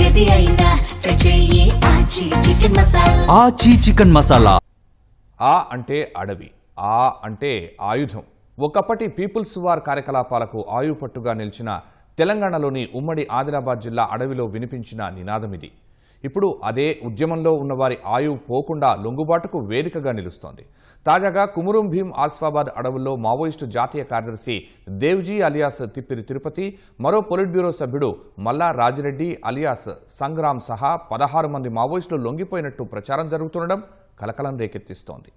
ఏది అయినా ట్రై చెయ్యి ఆచి చికెన్ మసాలా. ఆచి చికెన్ మసాలా. ఆ అంటే అడవి, ఆ అంటే ఆయుధం. ఒకప్పటి పీపుల్స్ వార్ కార్యకలాపాలకు ఆయుపట్టుగా నిలిచిన తెలంగాణలోని ఉమ్మడి ఆదిలాబాద్ జిల్లా అడవిలో వినిపించిన నినాదమిది. ఇప్పుడు అదే ఉద్యమంలో ఉన్నవారి ఆయువు పోకుండా లొంగుబాటుకు వేదికగా నిలుస్తోంది. తాజాగా కుమురం భీం ఆసిఫాబాద్ అడవుల్లో మావోయిస్టు జాతీయ కార్యదర్శి దేవ్జీ అలియాస్ తిప్పిరి తిరుపతి, మరో పొలిట్ బ్యూరో సభ్యుడు మల్లా రాజిరెడ్డి అలియాస్ సంగ్రామ్ సహా 16 మంది మావోయిస్టులు లొంగిపోయినట్టు ప్రచారం జరుగుతుండడం కలకలం రేకెత్తిస్తోంది.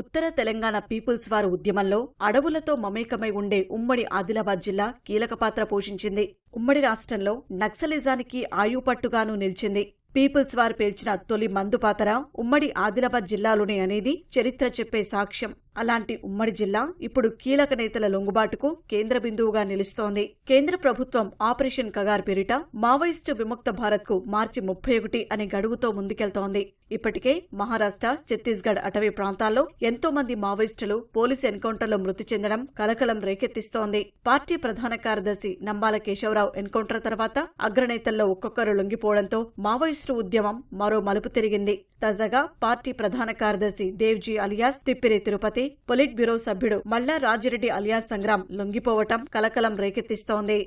ఉత్తర తెలంగాణ పీపుల్స్ వార్ ఉద్యమంలో అడవులతో మమేకమై ఉండే ఉమ్మడి ఆదిలాబాద్ జిల్లా కీలక పాత్ర పోషించింది. ఉమ్మడి రాష్ట్రంలో నక్సలిజానికి ఆయుపట్టుగాను నిలిచింది. పీపుల్స్ వార్ పేల్చిన తొలి మందుపాతర ఉమ్మడి ఆదిలాబాద్ జిల్లాలోనే అనేది చరిత్ర చెప్పే సాక్ష్యం. అలాంటి ఉమ్మడి జిల్లా ఇప్పుడు కీలక నేతల లొంగుబాటుకు కేంద్ర బిందువుగా నిలుస్తోంది. కేంద్ర ప్రభుత్వం ఆపరేషన్ కగార్ పేరిట మావోయిస్టు విముక్త భారత్ కు మార్చి 31 అనే గడువుతో ముందుకెళ్తోంది. ఇప్పటికే మహారాష్ట్ర, ఛత్తీస్గఢ్ అటవీ ప్రాంతాల్లో ఎంతో మంది మావోయిస్టులు పోలీసు ఎన్కౌంటర్లో మృతి చెందడం కలకలం రేకెత్తిస్తోంది. పార్టీ ప్రధాన కార్యదర్శి నంబాల కేశవరావు ఎన్కౌంటర్ తర్వాత అగ్రనేతల్లో ఒక్కొక్కరు లొంగిపోవడంతో మావోయిస్టు ఉద్యమం మరో మలుపు తిరిగింది. తాజాగా పార్టీ ప్రధాన కార్యదర్శి Devji alias Tippiri Tirupati, polit bureau సభ్యుడు మల్లా రాజిరెడ్డి అలియాస్ సంగ్రామ్ లొంగిపోవటం కలకలం రేకెత్తిస్తోంది.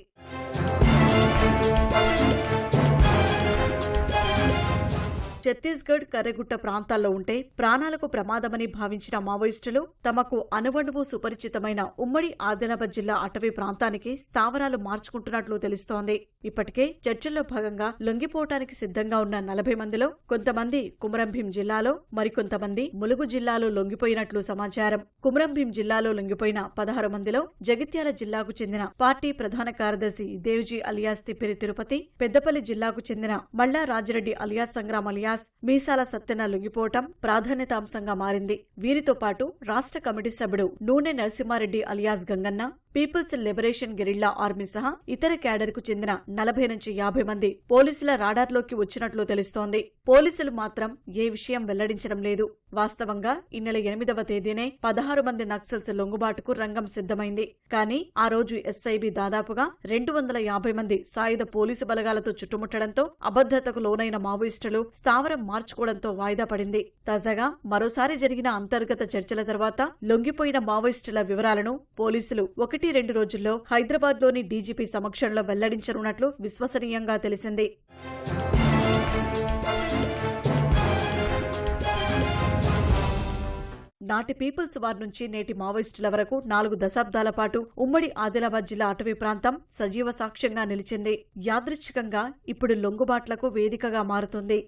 ఛత్తీస్గఢ్, కర్రెగుట్ట ప్రాంతాల్లో ఉంటే ప్రాణాలకు ప్రమాదమని భావించిన మావోయిస్టులు తమకు అణువణువు సుపరిచితమైన ఉమ్మడి ఆదిలాబాద్ జిల్లా అటవీ ప్రాంతానికి స్థావరాలు మార్చుకుంటున్నట్లు తెలుస్తోంది. ఇప్పటికే చర్చల్లో భాగంగా లొంగిపోవటానికి సిద్ధంగా ఉన్న 40 మందిలో కొంతమంది కుమురం భీం జిల్లాలో, మరికొంతమంది ములుగు జిల్లాలో లొంగిపోయినట్లు సమాచారం. కుమురం భీం జిల్లాలో లొంగిపోయిన 16 మందిలో జగిత్యాల జిల్లాకు చెందిన పార్టీ ప్రధాన కార్యదర్శి దేవ్జీ అలియాస్ తిప్పిరి తిరుపతి, పెద్దపల్లి జిల్లాకు చెందిన మల్లా రాజిరెడ్డి అలియాస్ సంగ్రామ్ అలియాస్, మీసాల సత్తెన లొంగిపోవటం ప్రాధాన్యతాంశంగా మారింది. వీరితో పాటు రాష్ట్ర కమిటీ సభ్యుడు Noone Narasimhareddy alias Ganganna, People's Liberation Guerrilla Army సహా ఇతర క్యాడర్కు చెందిన 40 నుంచి 50 మంది పోలీసుల రాడార్లోకి వచ్చినట్లు తెలుస్తోంది. పోలీసులు మాత్రం ఏ విషయం వెల్లడించడం లేదు. వాస్తవంగా ఈ నెల 8వ తేదీనే 16 మంది నక్సల్స్ లొంగుబాటుకు రంగం సిద్ధమైంది. కానీ ఆ రోజు ఎస్ఐబి దాదాపుగా 250 మంది సాయుధ పోలీసు బలగాలతో చుట్టుముట్టడంతో అభద్రతకు లోనైన మావోయిస్టులు స్థావరం మార్చుకోవడంతో వాయిదా పడింది. తాజాగా మరోసారి జరిగిన అంతర్గత చర్చల తర్వాత లొంగిపోయిన మావోయిస్టుల వివరాలను పోలీసులు 1-2 రోజుల్లో హైదరాబాద్లోని డీజీపీ సమక్షంలో వెల్లడించనున్నట్లు విశ్వసనీయంగా తెలిసింది. నాటి పీపుల్స్ వార్ నుంచి నేటి మావోయిస్టుల వరకు 4 దశాబ్దాల పాటు ఉమ్మడి ఆదిలాబాద్ జిల్లా అటవీ ప్రాంతం సజీవ సాక్ష్యంగా నిలిచింది. యాదృచ్ఛికంగా ఇప్పుడు లొంగుబాట్లకు వేదికగా మారుతుంది.